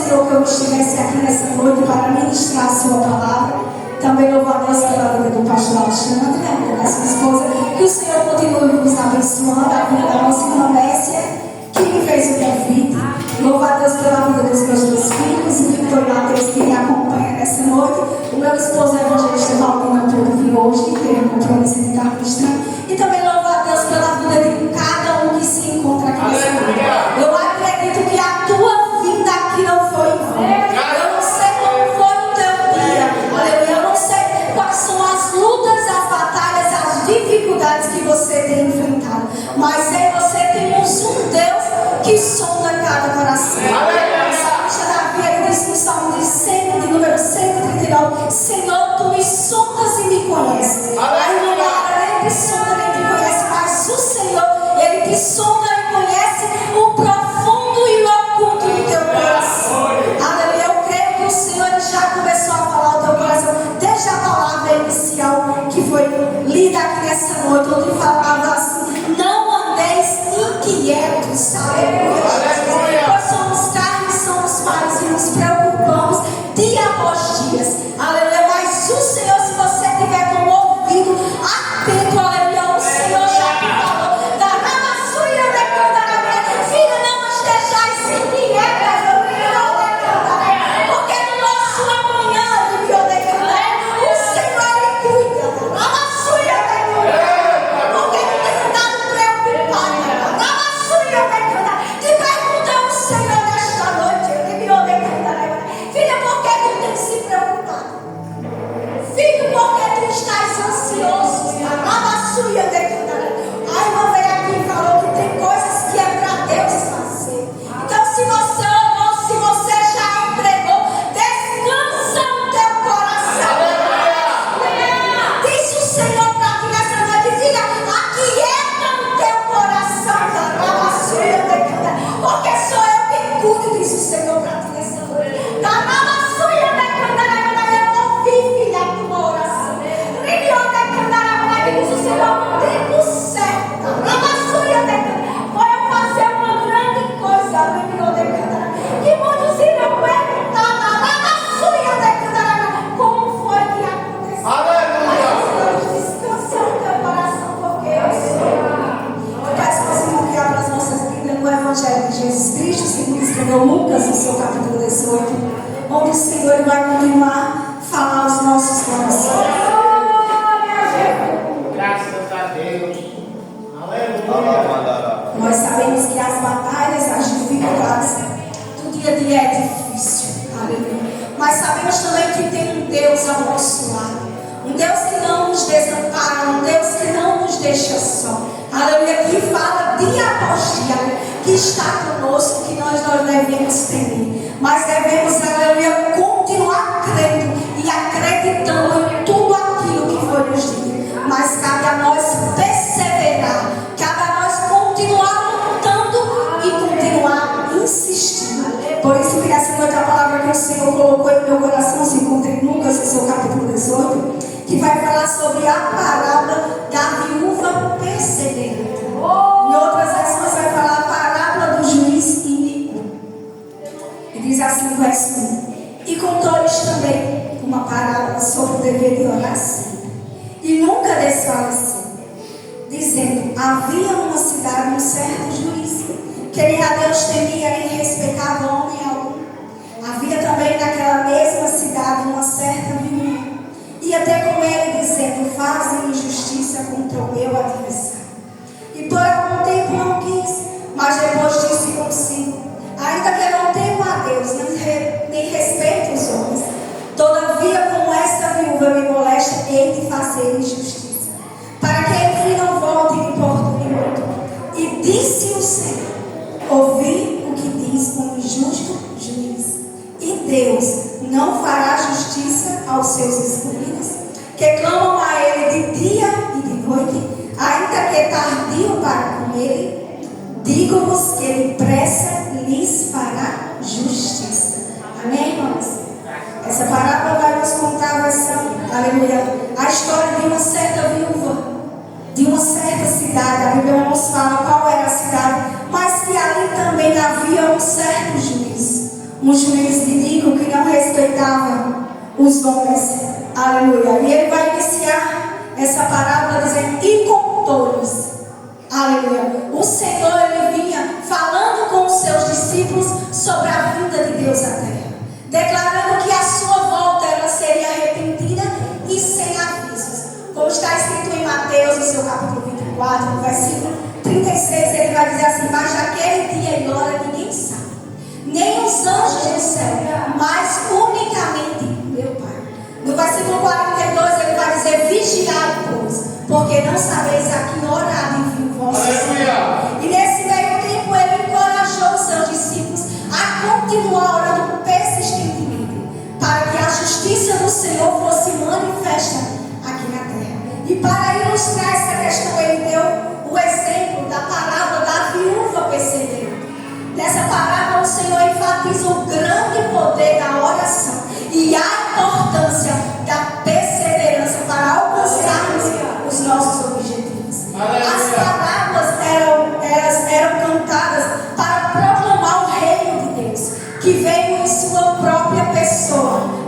Senhor, que eu estivesse aqui nessa noite para ministrar a sua palavra. Também louvo a Deus pela vida do pastor Alexandre, da sua esposa. Que o Senhor continue nos abençoando, a vida da nossa irmã Messia, que me fez o convite. Louvo a Deus pela vida dos meus dois filhos, o Victor e Matheus, que me acompanha nessa noite. O meu esposo é evangelista Valdina, que vir hoje, que tem um compromisso de estar ministrando. E também louvo a Deus pela vida de cada um que se encontra aqui nessa noite. Eu acredito que a tua vinda aqui não foi em vão. Eu não sei como foi o teu dia. Aleluia. Eu não sei quais são as lutas, as batalhas, as dificuldades que você tem enfrentado. Mas em você temos um Deus que sonda cada coração. O salmista Davi, ele disse no Salmo de número 139: Senhor, tu me sondas e me conheces. Aí no lugar nem te sonda nem te conhece, mas o Senhor, ele te sonda e conhece o profundo e o oculto do teu coração. Aleluia. Eu creio que o Senhor já começou a falar o teu coração desde a palavra inicial que foi lida aqui nessa noite, onde falava assim: não andeis inquietos. Aleluia. Nós somos carne, somos pais e nos preocupamos dia após dia. Aleluia. Mas o Senhor, se você tiver com o ouvido atento, aleluia, o Senhor já te falou. Da ramassuia de cantaré, filho, não nos deixais inquietas, porque no nosso amanhã de cantaré, o Senhor ele cuida. Ramassuia de cantaré, porque tu tem andado preocupada. Ramassuia de cantaré, te pergunta ao Senhor nesta noite, filha, por que tu tem se preocupado? Filho, por que tu estás ansioso? Ramassuia de cantaré. A irmã veio aqui e falou que tem coisas que é para Deus fazer. Então, se você orou, se você já entregou, descansa o teu coração. Diz o Senhor para ti nessa noite, filha, aquieta o teu coração. Ramassuia de cantaré, porque sou eu que cuido, diz o Senhor para ti nessa noite. Ramassuia de cantaré, eu ouvi, filha, a tua oração. Rio de cantaré, diz o Senhor, no tempo certo. Ramassuia de cantaré, vou eu fazer uma grande coisa. Rio de cantaré, que muitos irão perguntar, ramassuia de cantaré, como foi que aconteceu. Aleluia. Descansa o teu coração, porque eu sou. Eu peço para o Senhor que abra as nossas Bíblias no Evangelho de Jesus Cristo, segundo escreveu Lucas, no seu capítulo 18, onde o Senhor vai continuar a falar aos nossos corações. Graças a Deus. Aleluia. Nós sabemos que as batalhas, as dificuldades do dia a dia é difícil. Aleluia. Mas sabemos também que tem um Deus ao nosso lado. Um Deus que não nos desampara, um Deus que não nos deixa só. Aleluia. Que fala dia após dia, que está conosco, que nós devemos temer. Mas devemos, aleluia, continuar crendo e acreditando em tudo aquilo que foi nos dito. Mas cabe a nós perseverar, cabe a nós continuar lutando e continuar insistindo. Por isso que nessa noite a palavra que o Senhor colocou em meu coração se encontra em Lucas, no seu capítulo 18, que vai falar sobre a parábola da viúva perseverante. Em outras versões vai falar a parábola do juiz iníquo. E diz assim no verso 1: e contou-lhes também uma parábola sobre o dever de orar sempre, e nunca desfalecer, dizendo: havia uma cidade um certo juiz, que nem a Deus temia nem respeitava homem algum. Havia também naquela mesma cidade uma certa viúva, e até com ele dizendo: fazem injustiça contra o meu adversário. E por algum tempo não quis, mas depois disse consigo: ainda que eu não temo a Deus, nem respeito os homens, todavia como esta viúva me molesta, hei de fazer injustiça, para que enfim não volte e me importune muito. E disse o Senhor: ouvi o que diz um injusto juiz. E Deus não fará justiça aos seus escolhidos, que clamam a ele de dia e de noite, ainda que tardio para com ele? Digo-vos que ele pressa lhes fará justiça. Amém, irmãos? Essa parábola vai nos contar, aleluia, a história de uma certa viúva, de uma certa cidade. A Bíblia não nos fala qual era a cidade, mas que ali também havia um certo juiz, um juiz bíblico que não respeitava os homens. Aleluia. E ele vai iniciar essa parábola dizendo: e com todos. Aleluia. O Senhor, ele vinha falando com os seus discípulos sobre a vinda de Deus à terra, declarando que a sua volta ela seria repentina e sem avisos. Como está escrito em Mateus, no seu capítulo 24, no versículo 36, ele vai dizer assim: mas naquele dia e hora ninguém sabe, nem os anjos do céu, mas unicamente meu Pai. No versículo 42 ele vai dizer: vigiai, pois, porque não sabeis a que hora há de vir o vosso Senhor. E nesse meio tempo ele encorajou os seus discípulos a continuar orando persistentemente, para que a justiça do Senhor fosse manifesta aqui na terra. E para ilustrar essa questão, ele deu o exemplo da parábola da viúva perseverante. Nessa parábola, o Senhor enfatiza o grande poder da oração e a importância da perseverança para alcançarmos os nossos objetivos. As parábolas eram cantadas para proclamar o reino de Deus, que veio em sua própria pessoa.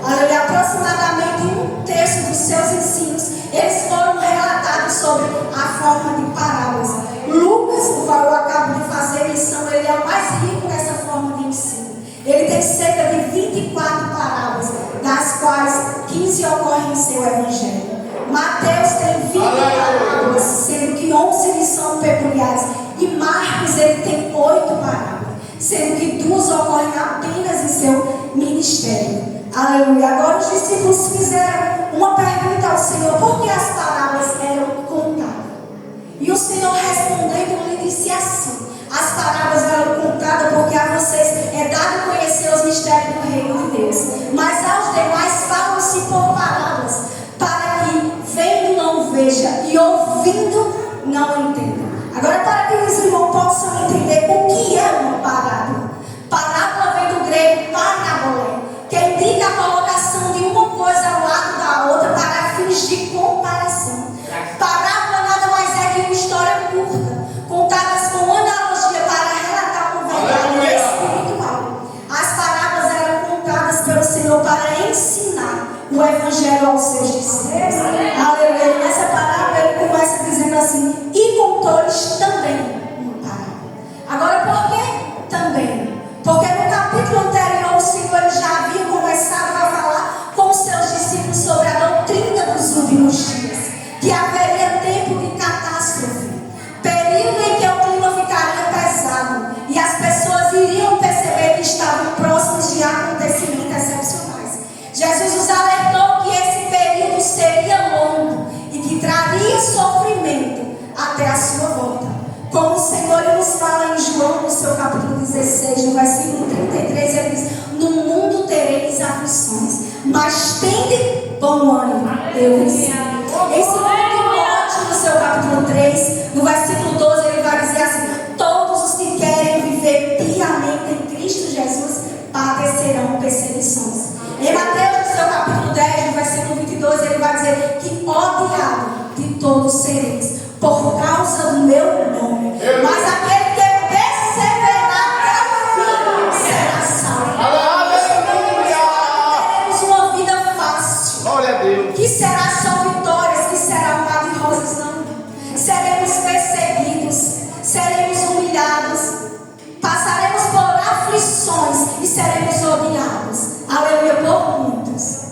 Aproximadamente um terço dos seus ensinos, eles foram relatados sobre a forma de parábolas. Lucas, do qual eu acabo de fazer menção, ele é o mais rico nessa forma de ensino. Ele tem cerca de 24 parábolas, das quais 15 ocorrem em seu evangelho. Mateus tem 20 parábolas, sendo que 11 lhes são peculiares. E Marcos, ele tem 8 parábolas, sendo que 2 ocorrem apenas em seu ministério. Aleluia. Agora os discípulos fizeram uma pergunta ao Senhor: por que as parábolas eram contadas? E o Senhor respondendo lhe disse assim: as parábolas eram contadas porque a vocês é dado conhecer os mistérios do reino de Deus, mas aos demais falam-se por parábolas, para que vendo não veja e ouvindo não entenda. Agora, para que os irmãos possam entender o que é uma parábola. Parábola vem do grego parabolé, que indica a colocação de uma coisa ao lado da outra para fins de comparação. Parábola nada mais é que uma história curta, contadas com analogia para relatar uma verdade espiritual. As parábolas eram contadas pelo Senhor para ensinar o evangelho aos seus discípulos. Aleluia. Nessa parábola ele começa dizendo assim: e contores também uma parábola. Agora, por que também? Porque no capítulo anterior o Senhor já havia começado a falar com os seus discípulos sobre a doutrina dos últimos dias, que haveria tempo de catástrofe, período em que o clima ficaria pesado e as pessoas iriam perceber que estavam próximos de acontecimentos excepcionais. Jesus os alertou que esse período seria longo e que traria sofrimento até a sua volta. Como o Senhor nos fala em João, no seu capítulo 16, no versículo 33, ele diz: no mundo tereis aflições, mas tende bom ânimo, eu venci. Em 2 Timóteo, no seu capítulo 3, no versículo 12, ele vai dizer assim: todos os que querem viver piamente em Cristo Jesus padecerão perseguições. Em Mateus, no seu capítulo 10, no versículo 22, ele vai dizer que odiado de todos sereis por causa do meu nome, mas aquele que perseverar até o fim será salvo. Teremos uma vida fácil, glória a Deus, que será só vitórias, que será um mar de rosas, não. Seremos perseguidos, seremos humilhados, passaremos por aflições e seremos odiados, aleluia, por muitos.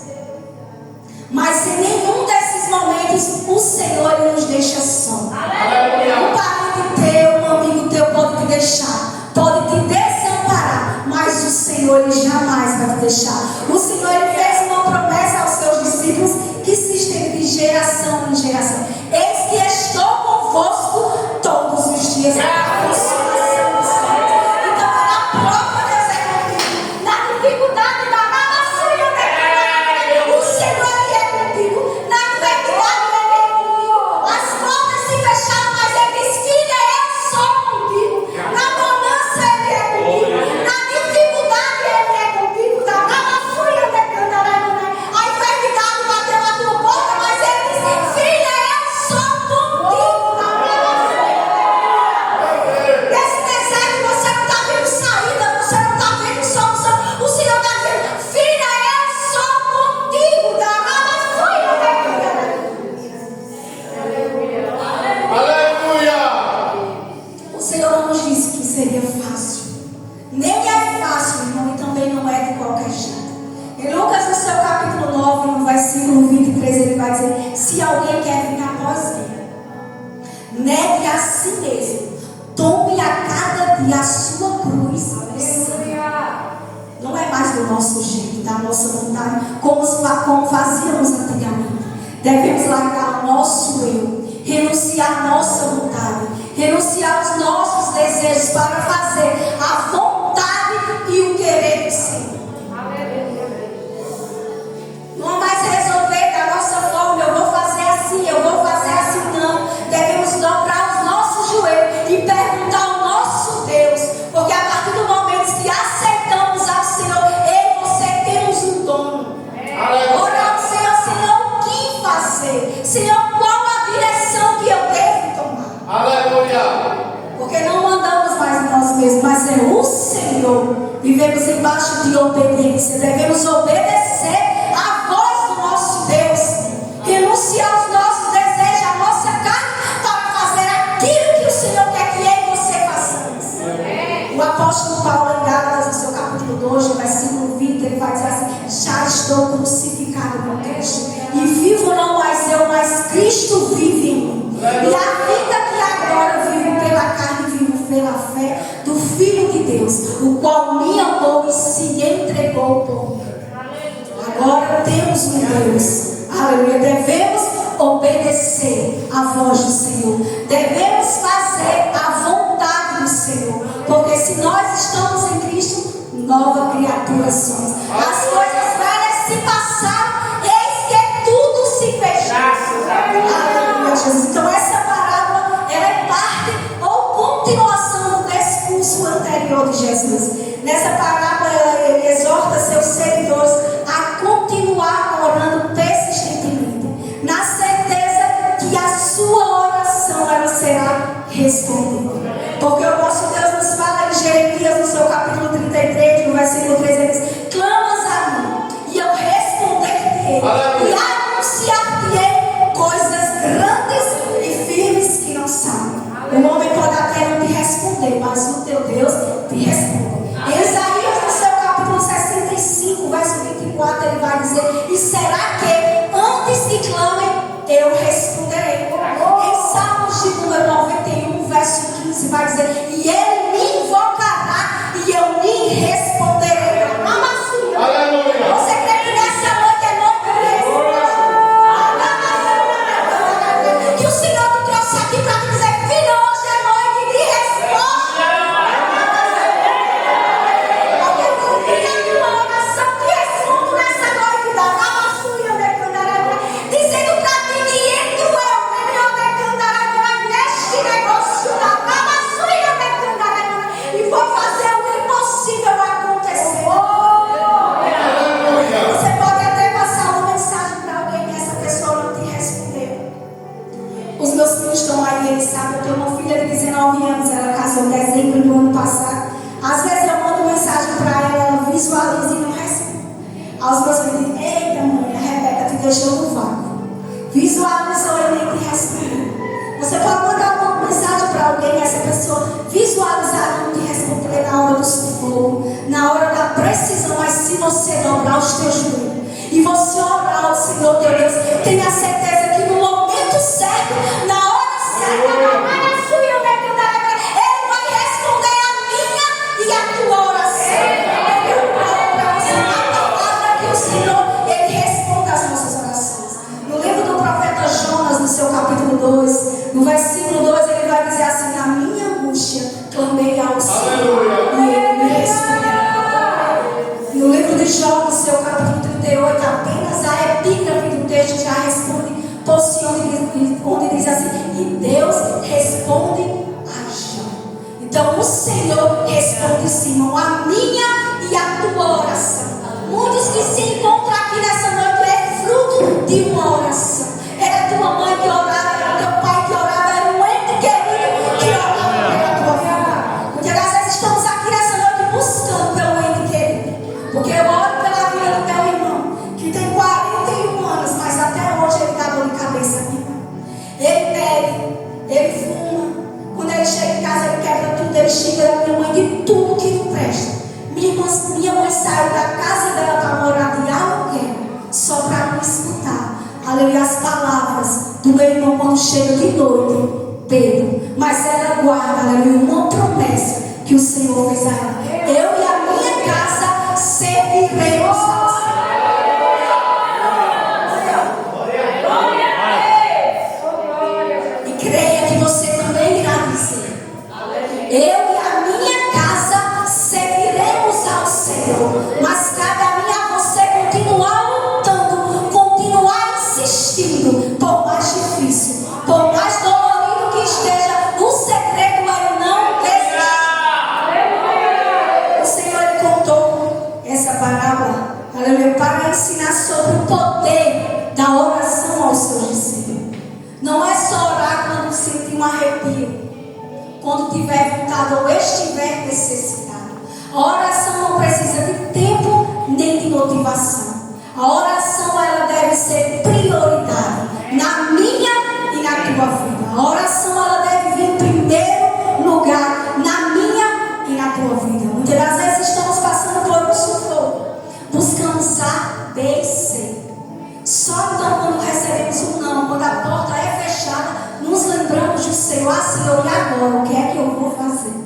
Mas em nenhum desses momentos o Senhor ele nos deixa só. Um parente teu, um amigo teu pode te deixar, pode te desamparar, mas o Senhor ele jamais vai te deixar. O Senhor ele fez uma promessa aos seus discípulos que se estende de geração em geração: eis que estou convosco todos os dias até a consumação dos séculos. Então a própria Deus é contigo na dificuldade da maravilha, o Senhor ele é contigo na enfermidade, ele é contigo. As portas se fecharam, mas ele diz: filha, eu sou contigo. Na bonança ele é contigo, na dificuldade ele é contigo. A enfermidade bateu na tua porta, mas ele diz: filha, eu Em Lucas, no seu capítulo 9, no versículo 23, ele vai dizer: se alguém quer vir após mim, negue a si mesmo, tome a cada dia a sua cruz. Não é mais do nosso jeito, da nossa vontade, como fazíamos antigamente. Devemos largar o nosso eu, renunciar à nossa vontade, renunciar aos nossos desejos para fazer a vontade e o querer do Senhor. Não é mais resolver da nossa forma, eu vou fazer assim, eu vou fazer assim, não. Devemos dobrar os nossos joelhos e perguntar ao nosso Deus, porque a partir do momento que aceitamos ao Senhor, eu e você temos um dono. Ora ao Senhor, Senhor, o que fazer? Senhor, qual a direção que eu devo tomar? Aleluia! Porque não mandamos mais em nós mesmos, mas é o Senhor. Vivemos embaixo de obediência. Devemos obedecer à voz do nosso Deus. Renunciar aos nossos desejos, à nossa carne, para fazer aquilo que o Senhor quer que eu e você façamos. O apóstolo Paulo, em Gálatas, no seu capítulo 2, no versículo 20, ele vai dizer assim: já estou crucificado com Cristo, e vivo não mais eu, mas Cristo vive em mim. E a vida que agora vivo pela carne, vivo pela fé do Filho de Deus, o qual me amou e se entregou por mim. Agora temos um Deus, aleluia. Devemos obedecer à voz do Senhor, devemos fazer a vontade do Senhor, porque se nós estamos em Cristo, nova criatura somos. As coisas velhas se passaram, eis que tudo se fez. Aleluia, Jesus. Então essa parábola, ela é parte ou continuação do discurso anterior de Jesus. Nessa parábola, ele exorta seus seguidores a continuar orando persistentemente, na certeza que a sua oração ela será respondida. Porque o nosso Deus nos fala em Jeremias, no seu capítulo 33, no versículo 3, ele diz: clamas a mim, e eu responder-te-ei, e anunciar-te-ei coisas grandes e firmes que não sabem. O homem pode até não te responder, mas o teu Deus te responde. Em Isaías, no seu capítulo 65, verso 24, ele vai dizer: e será que antes que clamem, eu responderei? Em Salmos de número 91, verso 15, vai dizer: e ele me invocará e eu me responderei. Aleluia! Você crê que nessa noite é noite de resposta? Que o Senhor te trouxe aqui para te dizer: filho, hoje é noite de resposta. Porque eu tenho uma oração que respondo nessa noite da Ramassuia de Candaragua, dizendo para ti que entro eu neste negócio da Ramassuia de Candaragua e vou fazer o impossível acontecer. Você pode até passar uma mensagem para alguém e essa pessoa não te respondeu. Os meus filhos estão aí, eles sabem. Eu tenho uma filha de 19 anos, ela casou em dezembro do ano passado. Às vezes eu mando mensagem para ela, ela visualiza e não responde. Aos meus filhos dizem: eita mãe, a Rebeca te deixou no vácuo. Visualizou e nem te respondeu. Você pode mandar uma mensagem para alguém e essa pessoa visualizar e não te responder na hora do sufoco, na hora da precisão. Mas se você dobrar os teus joelhos e você orar ao Senhor teu Deus, tenha certeza que no momento certo, na hora certa, ele vai responder a minha e a tua oração. Eu falo para você na palavra que o Senhor, ele responde às nossas orações. No livro do profeta Jonas, no seu capítulo 2, no versículo 2, ele vai dizer assim: na minha angústia clamei ao Senhor e ele me respondeu. No livro de Jó, no seu capítulo 38, apenas a epígrafe do texto já responde por si, onde diz assim: e Deus responde a Jó. Então o Senhor responde sim, irmão, a minha e a tua oração. Muitos que se encontram aqui nessa noite é fruto de uma oração. Era tua mãe que orava, era teu pai que orava, era um ente querido que orava pela tua vida. Porque às vezes estamos aqui nessa noite buscando pelo ente querido. Porque eu oro pela vida do teu irmão, que tem 41 anos, mas até hoje ele dá dor de cabeça aqui. Ele bebe, ele fuma. Quando ele chega em casa, ele quebra tudo, ele xinga a minha mãe de tudo que não presta. Minha mãe saiu da casa dela para morar de chega de noite, Pedro, mas ela guarda, aleluia, uma promessa que o Senhor fez a ela. Eu e a minha casa serviremos ao Senhor. E creia que você também irá dizer: eu e a minha casa serviremos ao Senhor. Mas cabe a mim e a você continuar lutando, continuar insistindo, por mais difícil, por mais dolorido que esteja. O segredo é não desistir. O Senhor, Ele contou essa parábola, aleluia, para ensinar sobre o poder da oração aos seus discípulos. Não é só orar quando sentir um arrepio, quando tiver vontade ou estiver necessitado. A oração não precisa de tempo nem de motivação. A oração, ela deve ser prioridade na minha e na tua vida. A oração, ela deve vir em primeiro lugar na minha e na tua vida. Muitas das vezes estamos passando por um sufoco, buscamos A, B e C. Só então quando recebemos um não, quando a porta é fechada, nos lembramos do Senhor. Ah, Senhor, e agora? O que é que eu vou fazer?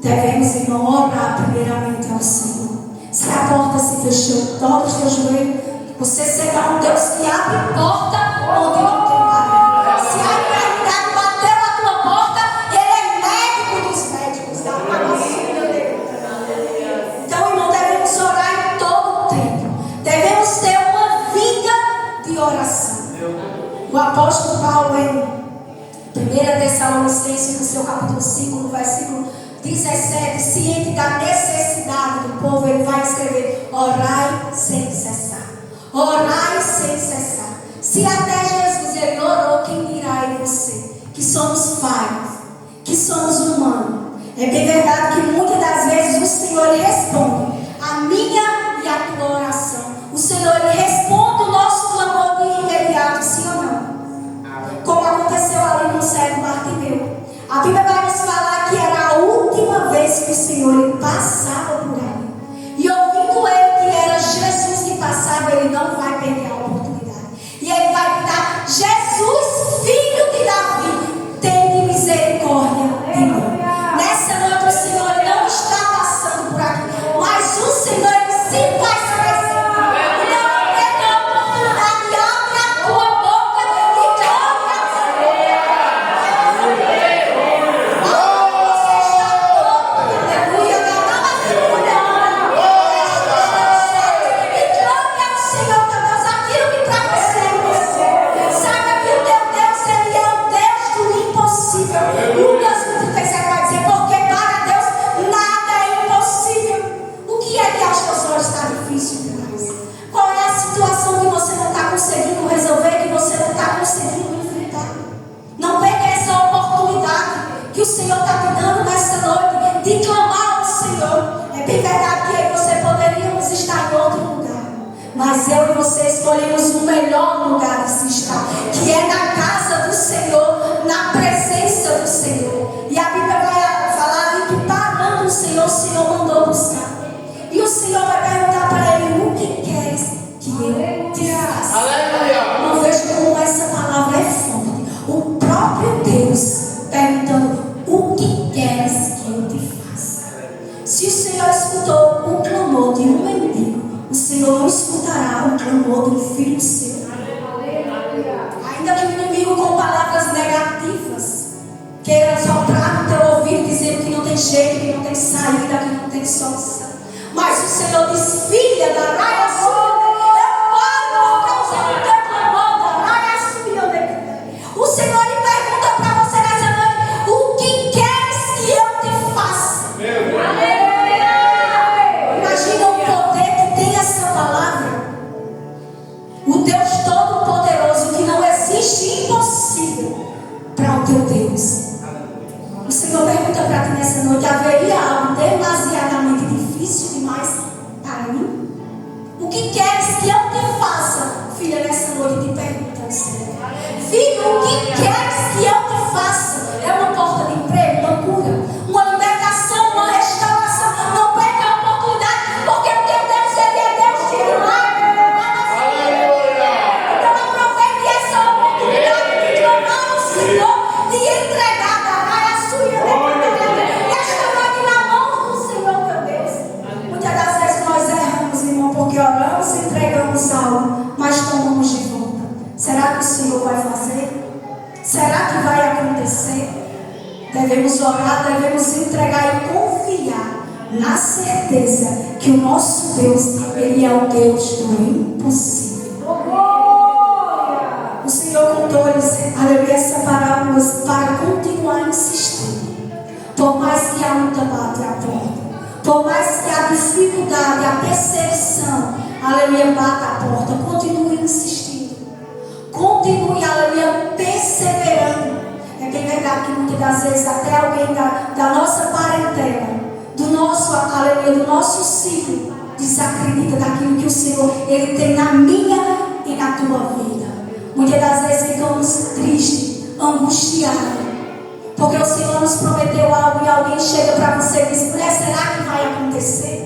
Devemos, irmão, orar primeiramente ao Senhor. Se a porta se fechou, dobra os teus joelhos. Você será um Deus que abre porta onde não tem parede. Se a eternidade bateu na tua porta, Ele é médico dos médicos, da família dele. Então, irmão, devemos orar em todo o tempo. Devemos ter uma vida de oração. O apóstolo Paulo, em 1 Tessalonicenses, no seu capítulo 5, no versículo 17, ciente da necessidade do povo, ele vai escrever: orai sem cessar. Orai sem cessar. Se até Jesus ele orou, quem dirá em você? Que somos falhos, que somos humanos. É bem verdade que muitas das vezes o Senhor ele responde a minha e a tua oração. O Senhor ele responde o nosso clamor de imediato, sim ou não? Como aconteceu ali no cego Bartimeu. A Bíblia vai nos falar que era a última vez que o Senhor ele passava por ali. E ouvindo ele que era Jesus que passava, ele não vai perder a oportunidade. E ele vai gritar: Jesus, filho de Davi, tem misericórdia de mim. Nessa noite o Senhor ele não está passando por aqui, mas o Senhor ele se faz presente. Então não perca a oportunidade, abre a tua boca e clame ao Senhor. Você está todo, aleluia, e clame ao Senhor, teu Deus, aquilo que para você é impossível. Saiba que o teu Deus, ele é o Deus do impossível. Lucas 23 vai dizer: porque para Deus nada é impossível. O que é que aos teus olhos está difícil demais? Qual é a situação que você não está conseguindo resolver, que você não está conseguindo enfrentar? Não perca essa oportunidade que o Senhor está te dando nessa noite de clamar ao Senhor. É bem verdade que aí você poderíamos estar em outro lugar, mas eu e você escolhemos o melhor lugar de se estar, que é na casa do Senhor, na presença do Senhor. E a Bíblia vai falar ali que parando o Senhor mandou buscar. E o Senhor vai perguntar para ele: o que queres que eu te faça? Aleluia. Não vejo como essa palavra é forte. O próprio Deus perguntando: o que queres que eu te faça? Se o Senhor escutou o clamor de um mendigo, o Senhor não escutará o clamor de um filho seu. Ainda que o inimigo com palavras negativas queira soprar no teu ouvido, dizendo que não tem jeito, que não tem saída, que não tem solução. Mas o Senhor diz: filha da raia sua, eu paro por causa do teu clamor, da raia sua. O Senhor lhe pergunta para você nessa noite: o que queres que eu te faça? Imagina o poder que tem essa palavra. O Deus Todo-Poderoso, que não existe impossível para o teu Deus. O Senhor pergunta para ti nessa noite: haveria algo demasiadamente difícil demais para mim? O que queres que eu te faça? Filha, nessa noite te pergunta o Senhor: filho, o que queres que eu te faça? É uma porta de emprego, uma cura, uma libertação, uma restauração. Não perca a oportunidade, porque o teu Deus, ele é Deus de milagre. Então aproveite essa perdemos algo, mas tomamos de volta. Será que o Senhor vai fazer? Será que vai acontecer? Devemos orar, devemos entregar e confiar na certeza que o nosso Deus, Ele é o Deus do impossível. O Senhor contou-lhes, aleluia, essa parábola para continuar insistindo. Por mais que a luta bate a porta, por mais que a dificuldade, a perseguição, aleluia, bata a porta, continue insistindo. Continue, aleluia, perseverando. É bem verdade que muitas das vezes até alguém da nossa parentela, do nosso, aleluia, do nosso ciclo, desacredita daquilo que o Senhor, Ele tem na minha e na tua vida. Muitas das vezes ficamos tristes, angustiados, porque o Senhor nos prometeu algo e alguém chega para você e diz: mulher, será que vai acontecer?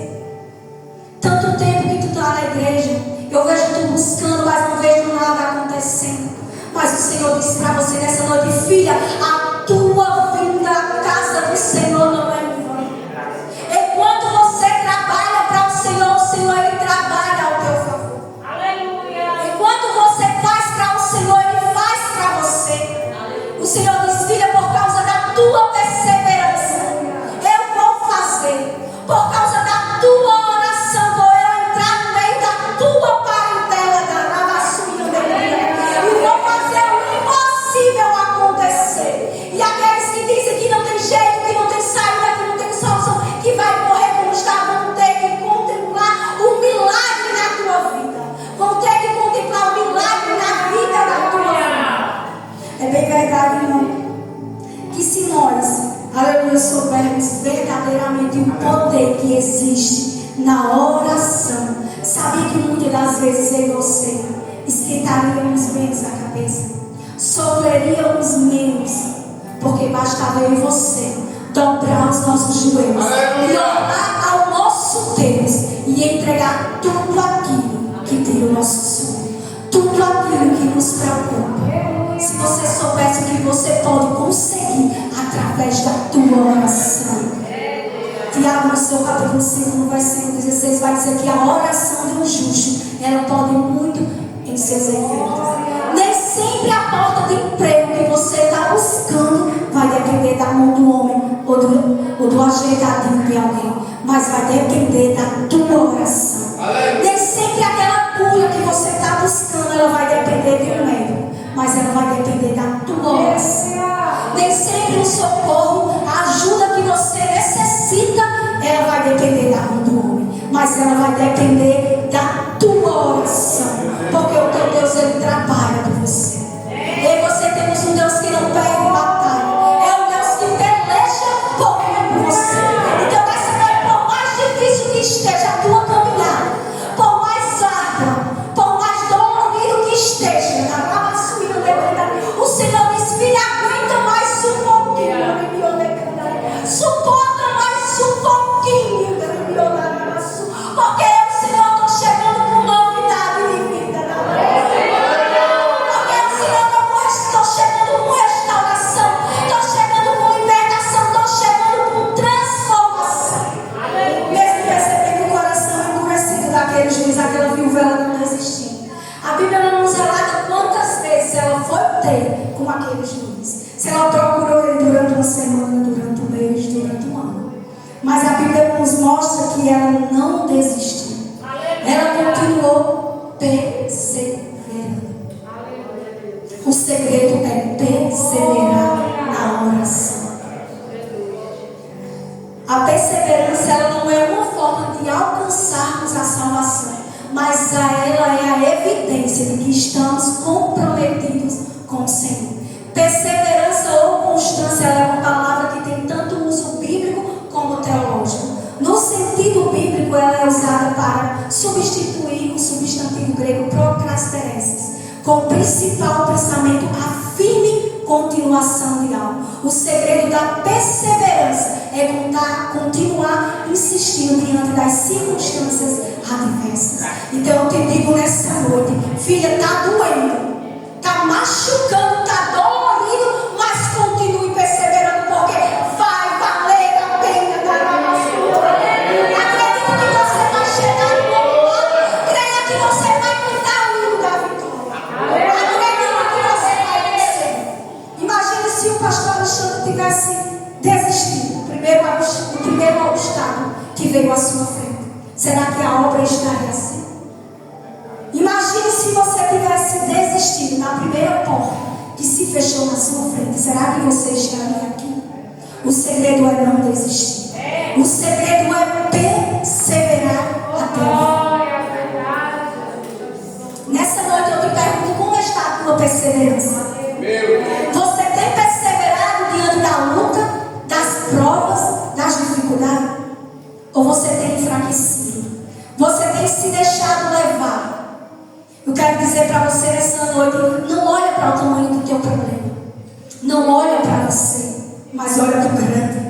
Tanto tempo que tu está na igreja, eu vejo tu buscando, mas não vejo nada acontecendo. Mas o Senhor disse para você nessa noite: filha, a tua vinda à casa do Senhor não é em vão. Enquanto você trabalha para o Senhor Ele trabalha ao teu favor. Aleluia. Enquanto você faz para o Senhor, Ele faz para você. O Senhor diz: filha, por causa da tua perseverança, eu vou fazer. Por causa da tua oração, vou eu entrar no meio da tua parentela, da Rabassuinha, e vou fazer o impossível acontecer. E aqueles que dizem que não tem jeito, que não tem saída, que não tem solução, que vai morrer como está, vão ter que contemplar o milagre na tua vida. Vão ter que contemplar o milagre na vida da tua vida. É bem verdade, irmão, que se nós, aleluia, soubermos verdadeiramente o poder que existe na oração, sabia que muitas das vezes eu e você esquentaríamos menos a cabeça, sofreríamos menos, porque bastava eu e você dobrar os nossos joelhos e orar ao nosso Deus e entregar tudo aquilo que tira o nosso sono, tudo aquilo que nos preocupa. Se você soubesse o que você pode conseguir através da tua oração. Tiago, no seu capítulo 5, no versículo 16, vai dizer que a oração de um justo, ela pode muito em seus efeitos. Nem sempre a porta de emprego que você está buscando vai depender da mão do homem ou do ajeitadinho de alguém, mas vai depender da tua oração. Nem sempre aquela cura que você está buscando, ela vai depender de um médico, mas ela vai depender da tua oração. Nem sempre o socorro, a ajuda que você necessita, ela vai depender da mão do homem, mas ela vai depender da tua oração, porque o teu Deus, Ele trabalha por você. Eu e você temos um Deus que não perde batalha, é um Deus que peleja por você. Então essa noite, por mais difícil que esteja a tua caminhada, por mais árdua, por mais dolorido que esteja, o Senhor diz: filha, aguenta mais um pouquinho, suporta mais um pouquinho, porque eu, Senhor, estou chegando com novidade de vida, porque eu, Senhor, estou chegando com restauração, estou chegando com libertação, estou chegando com transformação. Mesmo percebendo o coração endurecido daquele juiz, aquela viúva, ela não desistiu. A Bíblia não nos relata quantas vezes ela foi ter com aquele juiz. Se ela procurou ele durante uma semana, durante um mês, durante um ano. Mas a Bíblia nos mostra que ela não desistiu. Ela continuou perseverando. O segredo é perseverar na oração. A perseverança, ela não é uma forma de alcançarmos a salvação, mas ela é a evidência de que estamos comprometidos com o Senhor. Perseverança ou constância, ela é uma palavra que tem tanto uso bíblico como teológico. No sentido bíblico, ela é usada para substituir o substantivo grego procrasteresis, com o principal pensamento a firme continuação de algo. O segredo da perseverança é continuar insistindo diante das circunstâncias adversas. Então eu te digo nessa noite, filha, está doendo, está machucando, está dolorido, mas continue perseverando, porque vai valer a pena. Acredita que você vai chegar no outro lado, creia que você vai será que a obra estaria assim? Imagine se você tivesse desistido na primeira porta que se fechou na sua frente. Será que você estaria aqui? O segredo é não desistir. O segredo é perseverar até o fim. Nessa noite eu te pergunto, como está a tua perseverança? Você tem perseverado diante da luta, das provas, das dificuldades? Ou você tem enfraquecido? Você tem se deixado levar? Eu quero dizer para você nessa noite, não olha para o tamanho do teu problema. Não olha para você, mas olha para o grande.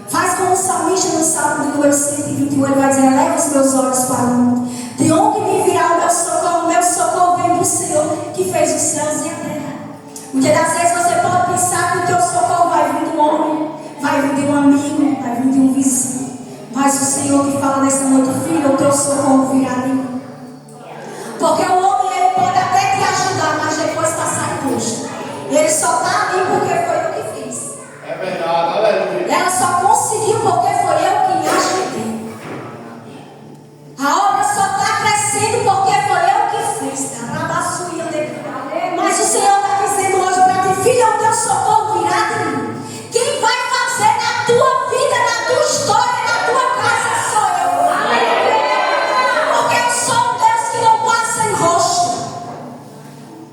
Faz como o salmista no Salmo de número 121, ele vai dizer, eleva os meus olhos para o mundo. De onde me virá o meu socorro? O meu socorro vem do Senhor, que fez os céus e a terra. Muitas das vezes você pode pensar que o teu socorro vai vir de um homem, vai vir de um amigo, vai vir de um vizinho. Mas o Senhor que fala nessa noite, filho, o teu socorro virá de mim. Porque o homem, ele pode até te ajudar, mas depois passar imposto. Ele só está ali porque foi eu que fiz. É verdade, aleluia. Ela só conseguiu porque foi eu que lhe ajudei. A obra só está crescendo porque foi eu que fiz. Mas o Senhor está dizendo hoje para ti, filho, o teu socorro virá de mim. Quem vai fazer na tua vida, na tua história, na tua casa, sou eu. Porque eu sou um Deus que não passa em rosto.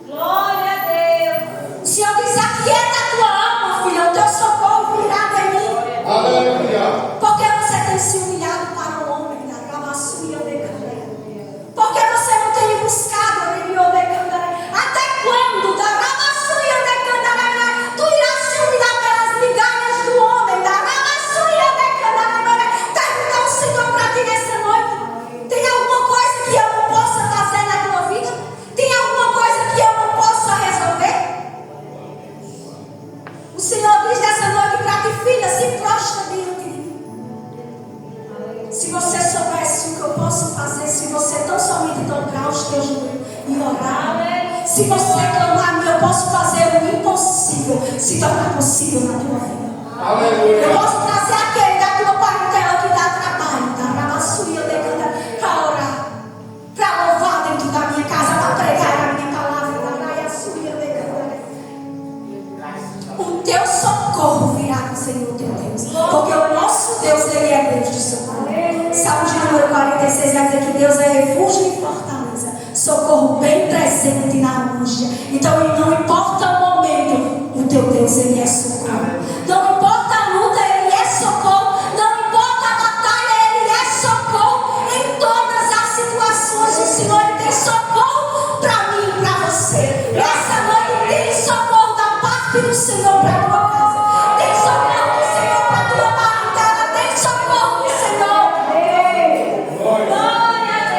Glória a Deus. O Senhor diz, aquieta a tua alma, filho, o teu socorro virá de mim. Aleluia. Porque você tem se humilhado para o homem, porque você não tem buscado, até quando, tu irás se humilhar pelas migalhas do homem, pergunta ao Senhor para ti nessa noite, tem alguma coisa que eu não possa fazer na tua vida? Tem alguma coisa que eu não possa resolver? O Senhor diz nessa noite para ti, filha, se prostra diante de mim. Se você soubesse o que eu posso fazer, se você tão somente dobrar os teus joelhos e orar, se você clamar a mim, eu posso fazer o impossível se tornar possível na tua vida. Aleluia. Eu posso trazer aquele da tua parentela que dá trabalho, para orar, para louvar dentro da minha casa, para pregar a minha palavra, o teu socorro virá do Senhor teu Deus, porque o nosso Deus, ele é Deus de socorro. Salmo de número 46 vai dizer que Deus é refúgio e fortaleza, socorro bem presente na angústia. Então não importa o momento, o teu Deus, ele é socorro. Não importa a luta, ele é socorro. Não importa a batalha, ele é socorro. Em todas as situações, o Senhor, ele tem socorro para mim e para você. Essa noite tem socorro da parte do Senhor para a tua casa. Tem socorro do Senhor para a tua parentela. Tem socorro do Senhor.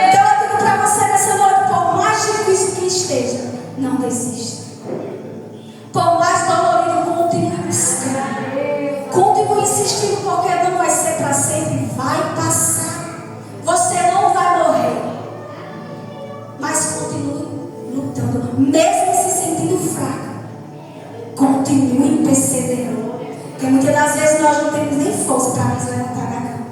Então eu digo para você nessa noite, por mais difícil que esteja, não desista. Por mais dolorido, continue buscando. Continue insistindo, porque não vai ser para sempre, vai passar. Você não vai morrer. Mas continue lutando, mesmo se sentindo fraco. Continue perseverando. Porque muitas das vezes nós não temos nem força para nos levantar da cama.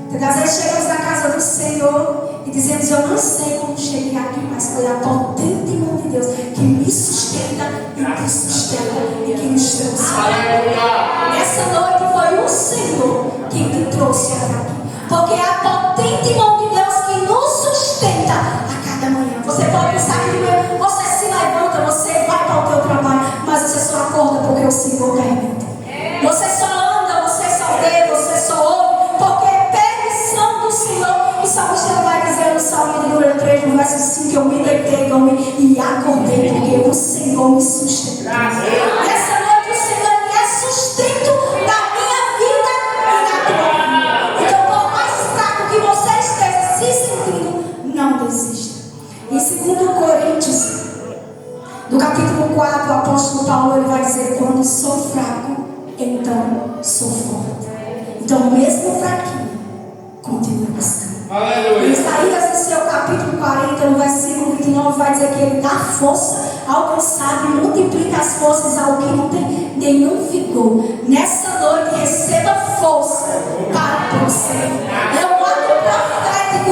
Muitas das vezes chegamos na casa do Senhor e dizemos, eu não sei como cheguei aqui, mas foi a potente mão de Deus que me sustenta e te sustenta e que nos trouxe. Nessa noite foi o Senhor que me trouxe até aqui. Porque é a potente mão de Deus que nos sustenta a cada manhã. Você pode pensar que você se levanta, você vai para o teu trabalho, mas você só acorda porque o Senhor permite. Você só anda, você só vê, você só ouve, porque é permissão do Senhor. O salmista vai dizer no Salmo de número 3, no verso 5, eu me deitei e acordei, porque o Senhor me sustenta. Nessa noite o Senhor é sustento da minha vida e da tua vida. Então, por mais fraco que você esteja se sentindo, não desista. Em 2 Coríntios, no capítulo 4, o apóstolo Paulo ele vai dizer, quando sou fraco, então sou forte. Então, mesmo fraquinho, continue buscando. Aleluia. Isaías, no seu capítulo 40, no versículo 29, vai dizer que ele dá força ao cansado e multiplica as forças ao que não tem nenhum vigor. Nessa noite, receba força para prosseguir. É um ato profético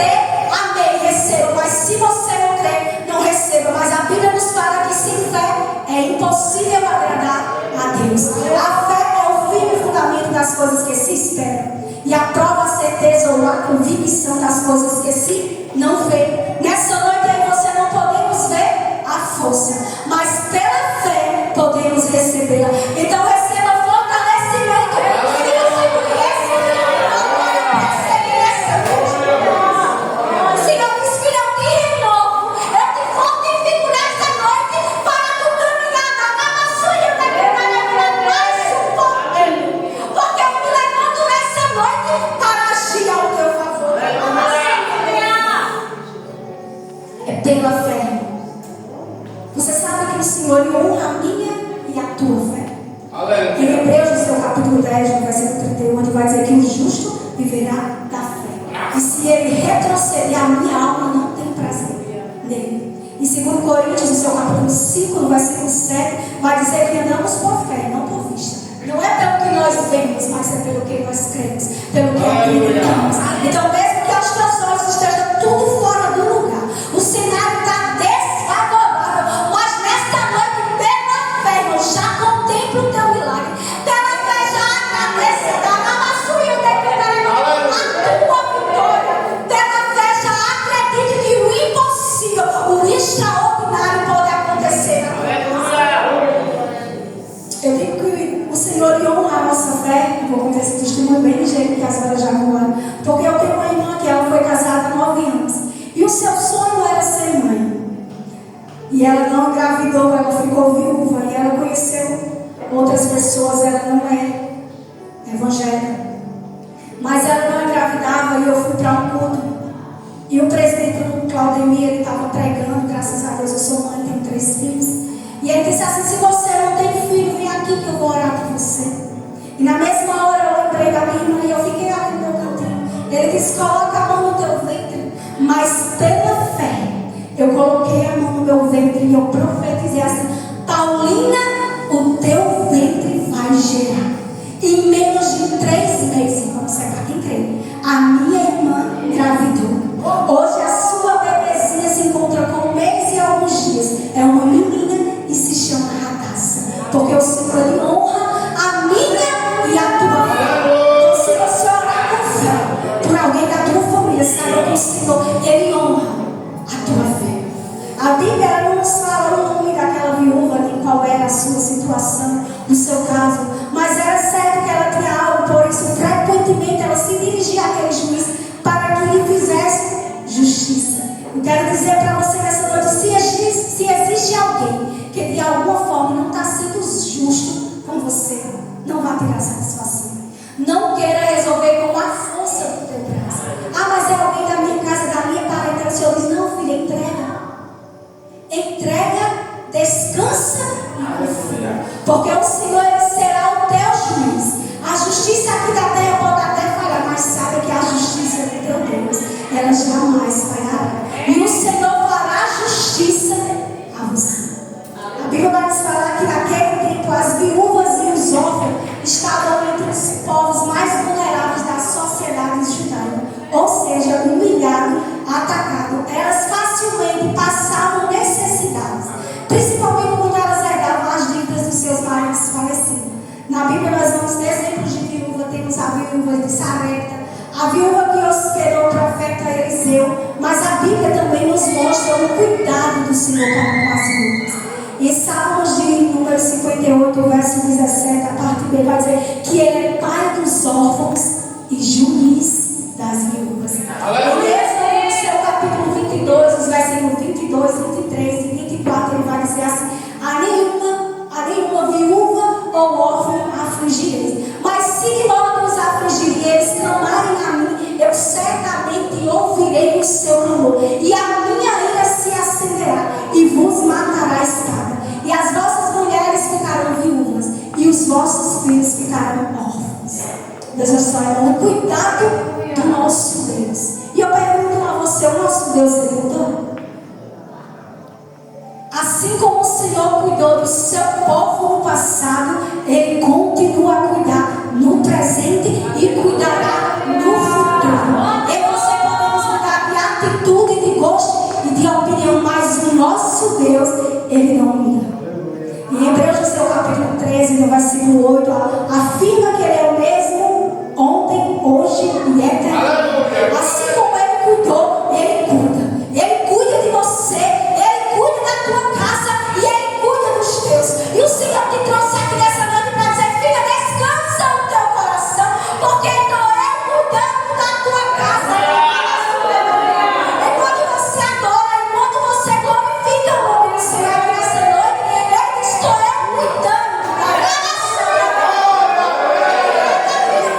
crê, amém, receba. Mas se você não crê, não receba. Mas a Bíblia nos fala que sem fé é impossível agradar a Deus. A fé é o firme fundamento das coisas que se esperam. E a prova, a certeza ou a convicção das coisas que se não vê. Nessa noite aí você não podemos ver a força, mas pela fé podemos recebê-la. Então receba fortalecimento. Senhor, me inspira um dia de novo. Eu te fortifico nessa noite para tu caminhar na sua mais suporte. Porque eu me levanto nessa noite para agir ao teu favor. É pela fé. Você sabe que o Senhor honra a minha e a tua fé. Em Hebreus, no seu capítulo 10, no versículo 31, onde vai dizer que o justo viverá da fé. E se ele retroceder, a minha alma não tem prazer nele. Em 2 Coríntios, no seu capítulo 5, no versículo 7, vai dizer que andamos por fé, não por vista. Não é pelo que nós vemos, mas é pelo que nós cremos, pelo que acreditamos. Então, mesmo que aos teus olhos esteja tudo fora do lugar, o cenário está desfavorável, mas nesta noite, pela fé, eu já contemplo o teu milagre. Pela fé, já agradeço a tua vitória. Pela fé, já acredito que o impossível, o extraordinário pode acontecer. Eu digo que o Senhor honra a nossa fé. Eu vou contar esse testemunho bem ligeiro, que as horas já voaram. Porque eu tenho uma irmã que ela foi casada há 9 anos. E o seu sonho era ser mãe. E ela não engravidou, ela ficou viúva. E ela conheceu outras pessoas. Ela não é evangélica. Mas ela não engravidava e eu fui para um culto. E o presbítero Claudemir, ele estava pregando. Graças a Deus eu sou mãe, tenho 3 filhos. E ele disse assim: se você não tem filho, vem aqui que eu vou orar por você. E na mesma hora eu lembrei da minha irmã e eu fiquei ali no meu cantinho. Ele disse: coloca a mão no teu ventre. Mas pela fé, eu coloquei a mão no meu ventre e eu profetizei assim: Paulina, o teu ventre vai gerar. Em menos de 3 meses, vamos ser para quem crê, a minha irmã engravidou. Hoje a sua bebezinha se encontra com 1 mês e alguns dias. É uma menina e se chama Radassa. Porque o Senhor, ele honra a minha e a tua fé. Então, se você orar com fé por alguém da tua família, saiba que o Senhor, ele honra a tua fé. A Bíblia, ela não nos fala o nome daquela viúva, nem qual era a sua situação, no seu caso. Mas era certo que ela tinha algo, por isso frequentemente ela se dirigia àquele juiz para que lhe fizesse justiça. Eu quero dizer para você nessa noite: se existe alguém que de alguma forma não está sendo justo com você, não vai tirar satisfação. Não queira resolver com a força do teu braço. Ah, mas é alguém da minha casa, da minha parentela. O Senhor diz: não, filha, entrega. Entrega, descansa e confia. Porque o Senhor, ele será o teu juiz. A justiça aqui da terra pode até falhar, mas sabe que a justiça do teu Deus, ela jamais falhará. E o Senhor fará justiça a você. A Bíblia vai nos falar que naquele tempo as viúvas e os órfãos estavam entre os povos mais vulneráveis da sociedade judaica. Ou seja, humilhado, atacado. Elas facilmente passavam necessidades, principalmente quando elas herdavam as dívidas dos seus maridos falecidos. Na Bíblia nós vamos ter exemplos de viúva. Temos a viúva de Sarepta, a viúva que hospedou o profeta Eliseu. Mas a Bíblia também nos mostra o cuidado do Senhor para com as viúvas. Em Salmos de número 58, verso 17, a parte B vai dizer que ele é pai dos órfãos e juiz das viúvas. O mesmo no seu capítulo 22, os versículos 22, 23 e 24, ele vai dizer assim: a nenhuma viúva ou órfão afligireis. Mas se de modo os afligir e eles clamarem a mim, eu certamente ouvirei o seu clamor, e a minha ira se acenderá e vos matará a espada. E as vossas mulheres ficarão viúvas e os vossos filhos ficarão órfãos. Deus é só o cuidado do nosso Deus. E eu pergunto a você: o nosso Deus, ele mudou? Assim como o Senhor cuidou do seu povo no passado, ele continua a cuidar no presente e cuidará no futuro. E você podemos mudar aqui Ele não muda. Em Hebreus, no seu capítulo 13, no versículo 8, afirma que Ele é o mesmo ontem, hoje e eternamente. Assim como Ele cuidou, Ele cuida. Ele cuida de você, Ele cuida da tua casa e Ele cuida dos teus. E o Senhor te trouxe aqui nessa noite para dizer: filha, descansa o teu coração, porque estou eu cuidando da tua casa. Enquanto você adora, enquanto você glorifica o nome do Senhor aqui nessa noite, Ele diz: estou eu cuidando da relação.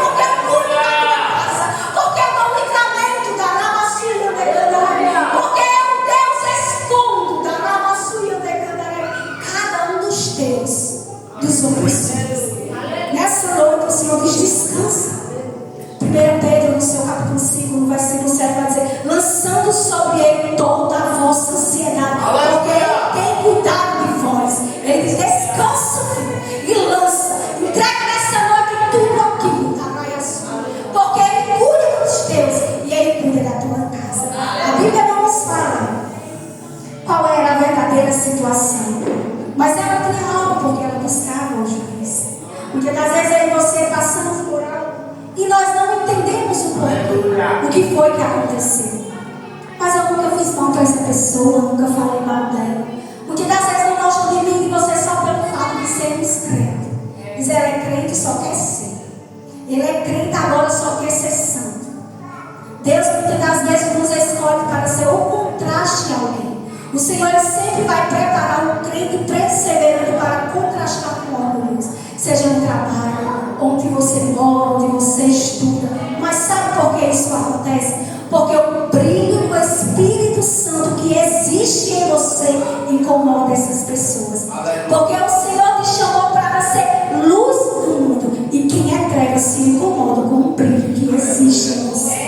Porque eu cuido da tua casa, porque eu dou livramento da lamaçuia de Candaré, porque eu, Deus, escondo da lamaçuia de Candaré cada um dos teus, dos opressores. Nessa noite o Senhor diz: descansa. 1 Pedro, no seu capítulo 5, no versículo 7, vai dizer: lançando sobre Ele toda a vossa ansiedade, porque Ele tem cuidado de vós. Ele diz: descansa, filho, e lança, entrega nessa noite tudo aquilo, porque Ele cuida dos teus e Ele cuida da tua casa. A Bíblia não nos fala qual era a verdadeira situação, mas ela tinha algo, porque ela buscava o juiz. Muitas das vezes eu e você passamos por algo e nós não entendemos o porquê, o que foi que aconteceu. Mas eu nunca fiz mal para essa pessoa, nunca falei mal dela. Muitas das vezes não gostam de mim e de você só pelo fato de sermos crentes. Diz: ela é crente e só quer ser. Ele é crente agora só quer ser santo. Deus muitas das vezes nos escolhe para ser o contraste de alguém. O Senhor sempre vai preparar um crente perseverante para contrastar com o orgulhoso. Seja no trabalho, onde você mora, onde você estuda. Mas sabe por que isso acontece? Porque o brilho do Espírito Santo que existe em você incomoda essas pessoas. Porque o Senhor te chamou para ser luz do mundo. E quem é treva se incomoda com o brilho que existe em você.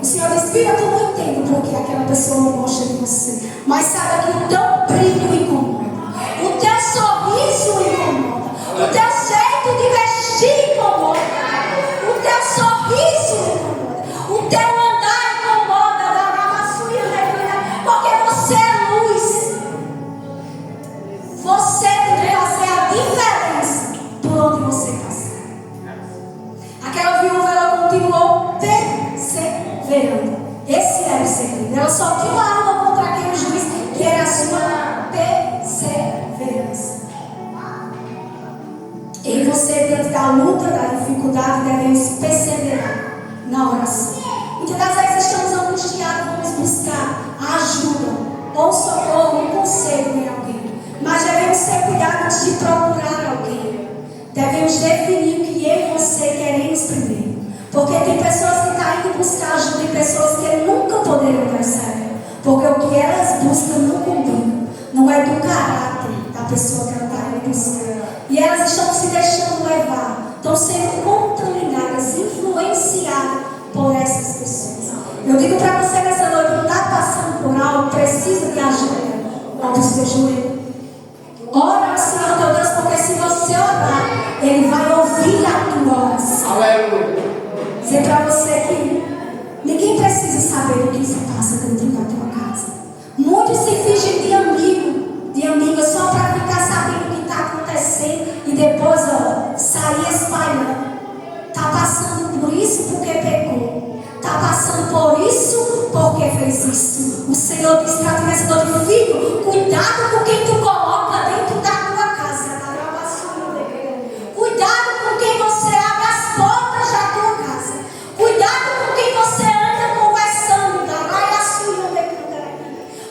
O Senhor diz: filha, tu não entende porque aquela pessoa não gosta de você. Mas saiba que o teu brilho incomoda. O teu sorriso incomoda. O teu jeito de vestir incomoda. O teu sorriso incomoda. O teu andar incomoda. Porque você é luz. Você tem que fazer a diferença por onde você passar. Aquela viúva, ela continuou perseverando. Esse era o segredo. Ela só tinha uma arma contra aquele juiz, que era a sua perseverança. E você, diante da luta, da dificuldade, devemos perseverar na oração. Muitas das vezes estamos angustiados, vamos buscar a ajuda, ou socorro, um conselho em alguém. Mas devemos ter cuidado antes de procurar alguém. Devemos definir o que eu e você queremos primeiro. Porque tem pessoas que estão indo buscar ajuda e pessoas que nunca poderão dar certo. Porque o que elas buscam não combina. Não é do caráter da pessoa que ela está indo buscar. E elas estão se deixando levar. Estão sendo contaminadas, influenciadas por essas pessoas. Eu digo para você nessa noite: não está passando por algo, precisa de ajuda. Dobre o seu joelho. Ora ao Senhor teu Deus, porque se você orar, Ele vai ouvir a tua oração. Aleluia. Dizer para você que ninguém precisa saber do que se passa dentro da tua casa. Muitos se fingem de amigo, de amiga, só para ficar sabendo o que está acontecendo e depois sair espalhando. Está passando por isso porque pecou. Está passando por isso porque fez isso. O Senhor diz para ti nessa noite: filho, cuidado com quem tu coloca dentro da tua casa. Cuidado com quem você abre as portas da tua casa. Cuidado com quem você anda conversando.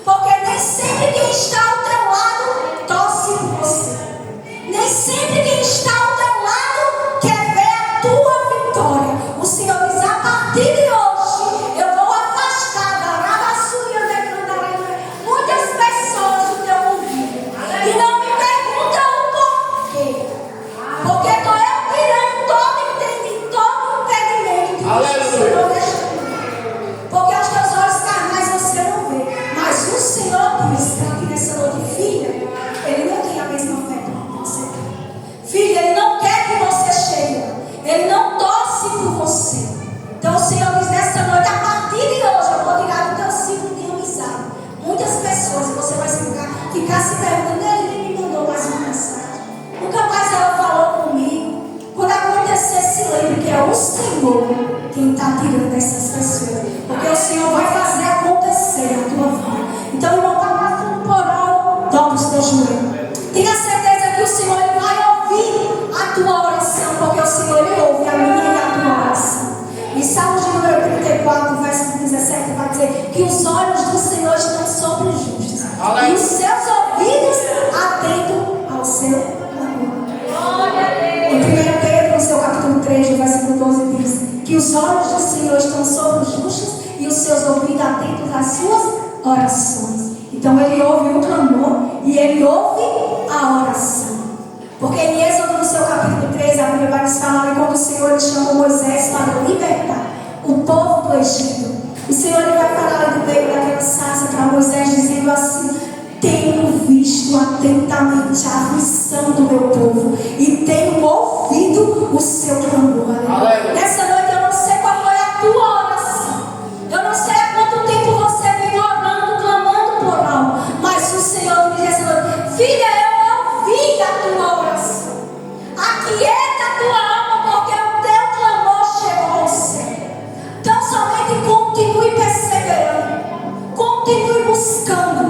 Porque nem sempre quem está ao teu lado torce por você. Nem sempre quem está ao teu lado quer ver a tua vitória. O Senhor diz: a partir de hoje eu vou afastar da rabaçuia de Candaré muitas pessoas do teu convívio. E não me pergunta o porquê. Porque estou eu tirando todo impedimento de Aleluia. porque aos teus olhos carnais você não vê. Mas o Senhor diz para ti nessa noite: filha, Ele não tem a mesma fé que você tem. Filha, Ele não quer que você chegue. Ele não torce por você. Então o Senhor diz nessa noite: a partir de hoje eu vou tirar do teu ciclo de amizade muitas pessoas. Você vai ficar se perguntando: Senhor quem está tirando essas pessoas. Porque o Senhor vai fazer acontecer na tua vida. Então, irmão, está passando por algo, dobra os teus joelhos. Tenha certeza que o Senhor ele vai ouvir a tua oração, porque o Senhor ele ouve a minha e a tua oração. Em Salmos de número 34, verso 17, vai dizer que os olhos do Senhor estão sobre os justos e os seus ouvidos atentos ao seu clamor. Em 1 Pedro, no seu capítulo 3, no versículo 12, diz que os olhos do Senhor estão sobre os justos e os seus ouvidos atentos às suas orações. Então ele ouve o clamor e ele ouve a oração. Porque em Êxodo, no seu capítulo 3, a Bíblia vai nos falar quando o Senhor chamou Moisés para libertar o povo do Egito. O Senhor ele vai falar do meio daquela sarça para Moisés, dizendo assim: tenho visto atentamente a aflição do meu povo e tenho ouvido o seu clamor. Nessa noite eu não sei qual foi a tua oração. Eu não sei há quanto tempo você vem orando, clamando por algo. Mas o Senhor me diz essa noite: filha, eu ouvi a tua oração. Aquieta a tua alma, porque o teu clamor chegou ao céu. Então somente continue perseverando. Continue buscando.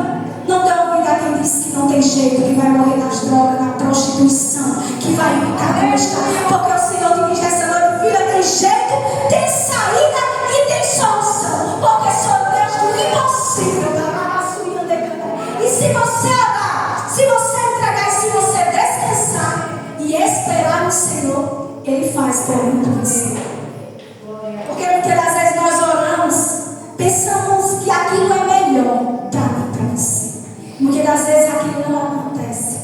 Não dê ouvido a quem diz que não tem jeito, que vai morrer nas drogas, na prostituição, que vai ficar como está. Porque o Senhor te diz essa noite: filha, tem jeito, tem saída e tem solução. Porque sou Deus do impossível. E se você orar, se você entregar, e se você descansar e esperar no Senhor, Ele faz por mim para você. Porque muitas das vezes nós oramos, pensamos que aquilo é melhor para mim, para você. Muitas das vezes aquilo não acontece.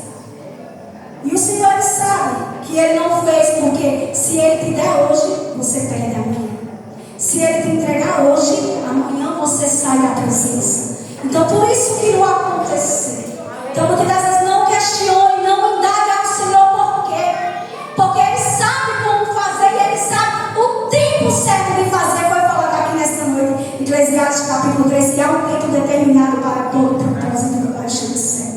E o Senhor sabe que Ele não fez, porque se Ele te der hoje, você perde amanhã. Se Ele te entregar hoje, amanhã você sai da presença. Então por isso que não aconteceu. Então muitas das vezes não questione, não indague ao Senhor por quê. Porque Ele sabe como fazer e Ele sabe o tempo certo de fazer. Foi falado aqui nessa noite, Eclesiastes capítulo 3, que há um tempo determinado para todo propósito debaixo do céu.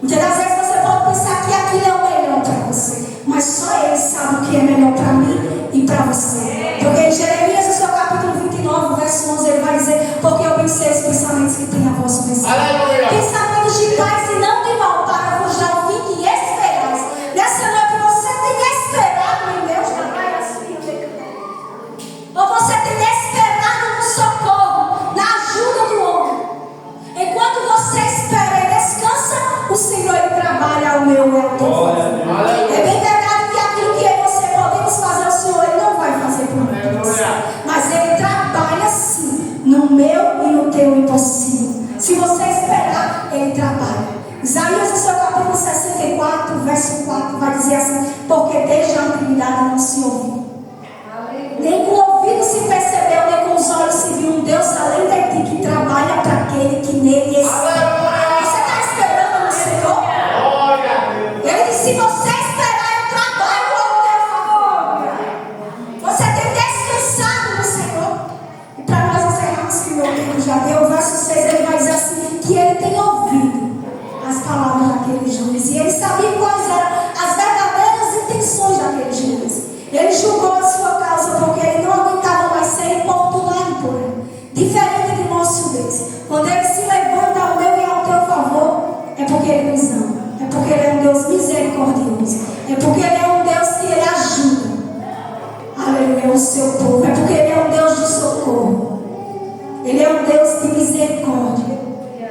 Muitas das vezes você pode pensar que aquilo é o melhor para você, mas só Ele sabe o que é melhor para mim e para você. Porque em Jeremias, no seu capítulo 29, verso 11, ele vai dizer: porque eu pensei os pensamentos que tem a vosso pensamento, pensamentos de paz e não de mal, para vos dar o fim que esperais. Nessa noite você tem esperado em Deus, ou você tem esperado no socorro, na ajuda do homem. Enquanto você espera e descansa, o Senhor ele trabalha ao meu e ao teu favor. É bem verdade que aquilo que você podemos fazer, o Senhor ele não vai fazer por nós, mas Ele trabalha sim no meu e no teu impossível. Se você esperar, Ele trabalha. Isaías, no seu capítulo 64, verso 4, vai dizer assim: porque desde a antiguidade não se ouviu, nem com o ouvido se percebeu, nem com os olhos se viu um Deus além de ti que trabalha para aquele que nele espera. Você está esperando no Senhor? Ele disse: se você esperar, eu trabalho ao teu favor. Você tem descansado no Senhor. E para nós encerrarmos, que o meu tempo já deu, o verso 6 ele vai dizer assim: que ele tem ouvido as palavras daquele juiz, e ele sabia quais eram as verdadeiras intenções daquele juiz. Ele julgou a sua causa porque ele não aguentava mais ser importunado por ele. Diferente de nosso Deus, quando ele se levanta ao meu e ao teu favor, é porque ele nos ama, é porque ele é um Deus misericordioso, é porque ele é um Deus que ele ajuda, aleluia, o seu povo, é porque ele é um Deus de socorro, ele é um Deus de misericórdia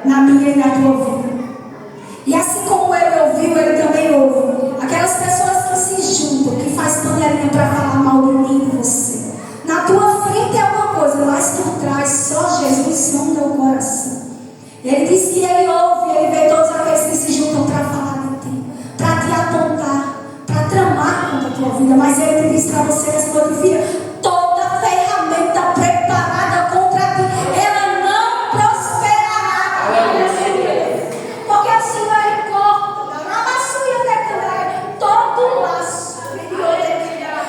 na minha e na tua vida. E assim como ele ouviu, ele também ouve aquelas pessoas que se juntam, que faz panelinha para falar mal de mim e de você. Na tua frente é uma coisa, mas por trás só Jesus sonda o coração. Ele diz que ele ouve, ele vê todos aqueles que se juntam para falar de ti, para te apontar, para tramar contra a tua vida. Mas ele te diz para você nessa noite: filha, toda ferramenta preparada contra ti, ela não prosperará. Porque o Senhor ele corta, todo laço.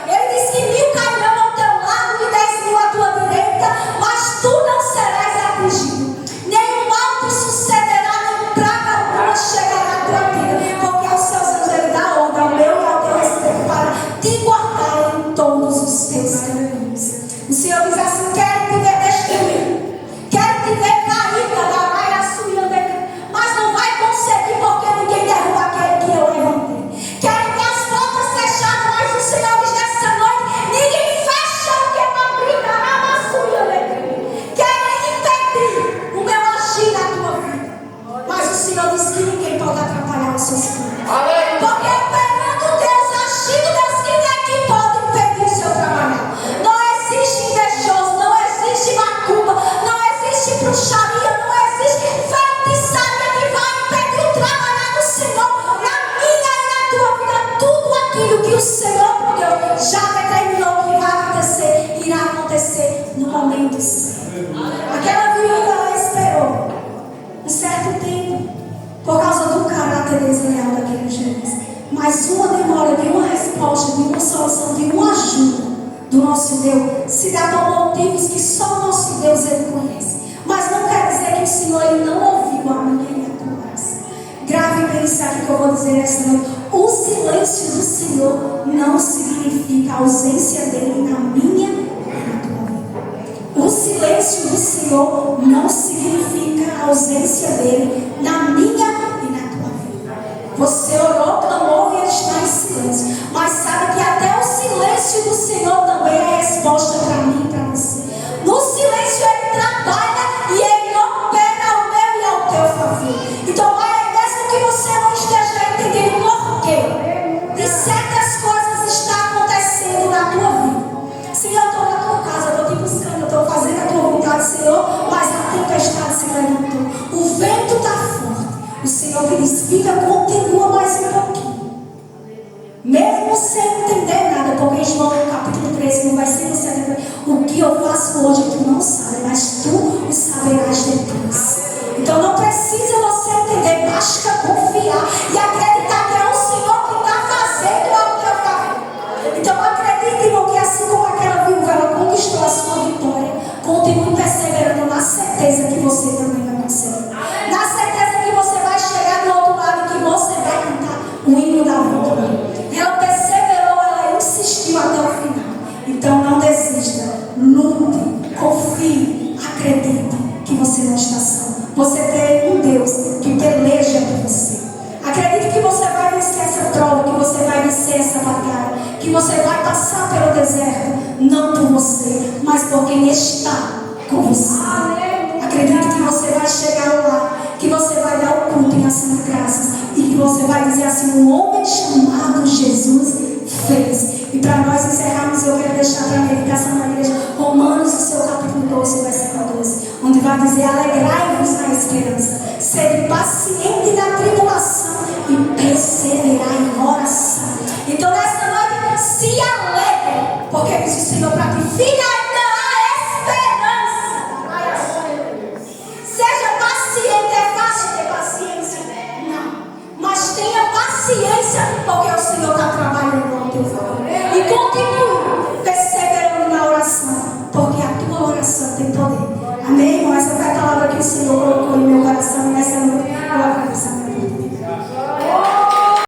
Ele diz que 1000 cairão ao teu lado e 10.000 à tua direita, mas tu não serás atingido. Nenhum mal te sucederá, nem praga alguma chegará à tua vida. Porque aos seus anjos ele dá ordem ao meu e ao teu respeito para te guardar em todos os teus caminhos. momentos. Aquela viúva, ela esperou um certo tempo por causa do caráter desleal daquele juiz. Mas uma demora de uma resposta, de uma solução, de uma ajuda do nosso Deus se dá por motivos que só o nosso Deus ele conhece. Mas não quer dizer que o Senhor ele não ouviu a minha e a tua oração. Grave bem isso aqui que eu vou dizer nesta noite. O silêncio do Senhor não significa a ausência dele na minha e na tua vida. O silêncio do Senhor não significa a ausência dele na minha e na tua vida. Você orou, clamou e ele está em silêncio. Mas sabe que até o silêncio do Senhor também é resposta para mim e para você. No silêncio ele trabalha e ele opera ao meu e ao teu favor. Então, mesmo que você não esteja entendendo por quê de certas coisas está acontecendo na tua vida. Senhor, eu estou na tua casa, eu estou te buscando, eu estou fazendo a tua vontade, Senhor, mas a tempestade se levantou. O vento está forte. O Senhor te diz, fica, continua mais um pouquinho. Mesmo sem entender nada, porque João capítulo 13 não vai ser você entender. O que eu faço hoje tu não sabe, mas tu o saberás depois. Então não precisa você entender, basta confiar e acreditar que é o Senhor que está fazendo ao teu favor. Então acredite, irmão, que assim como aquela viúva ela conquistou a sua vitória, continue perseverando na certeza que você também vai conseguir. Na certeza que você vai chegar do outro lado e que você vai cantar o hino da vitória. Ela perseverou, ela insistiu até o final. Então não desista, lute, confie, acredite que você não está só. Você tem um Deus que peleja por você. Acredite que você vai vencer essa prova, que você vai vencer essa batalha, que você vai passar pelo deserto, não por você, mas por quem está com você. Acredite que você vai chegar lá, que você vai dar o culto em ação de graças e que você vai dizer assim, um homem chamado Jesus fez. E para nós encerrarmos, eu quero deixar para a meditação da igreja Romanos, o seu capítulo 12, versículo 12, onde vai dizer, alegrai-vos na esperança, sede paciente na tribulação e perseverai em oração. Então nessa noite, se alegre, porque diz o Senhor para ti, filha, ainda há esperança. Seja paciente, é fácil ter paciência? Não. Mas tenha paciência, porque o Senhor está trabalhando ao teu favor. E continue perseverando na oração, porque a tua oração tem poder. Amém, irmão? Essa foi a palavra que o Senhor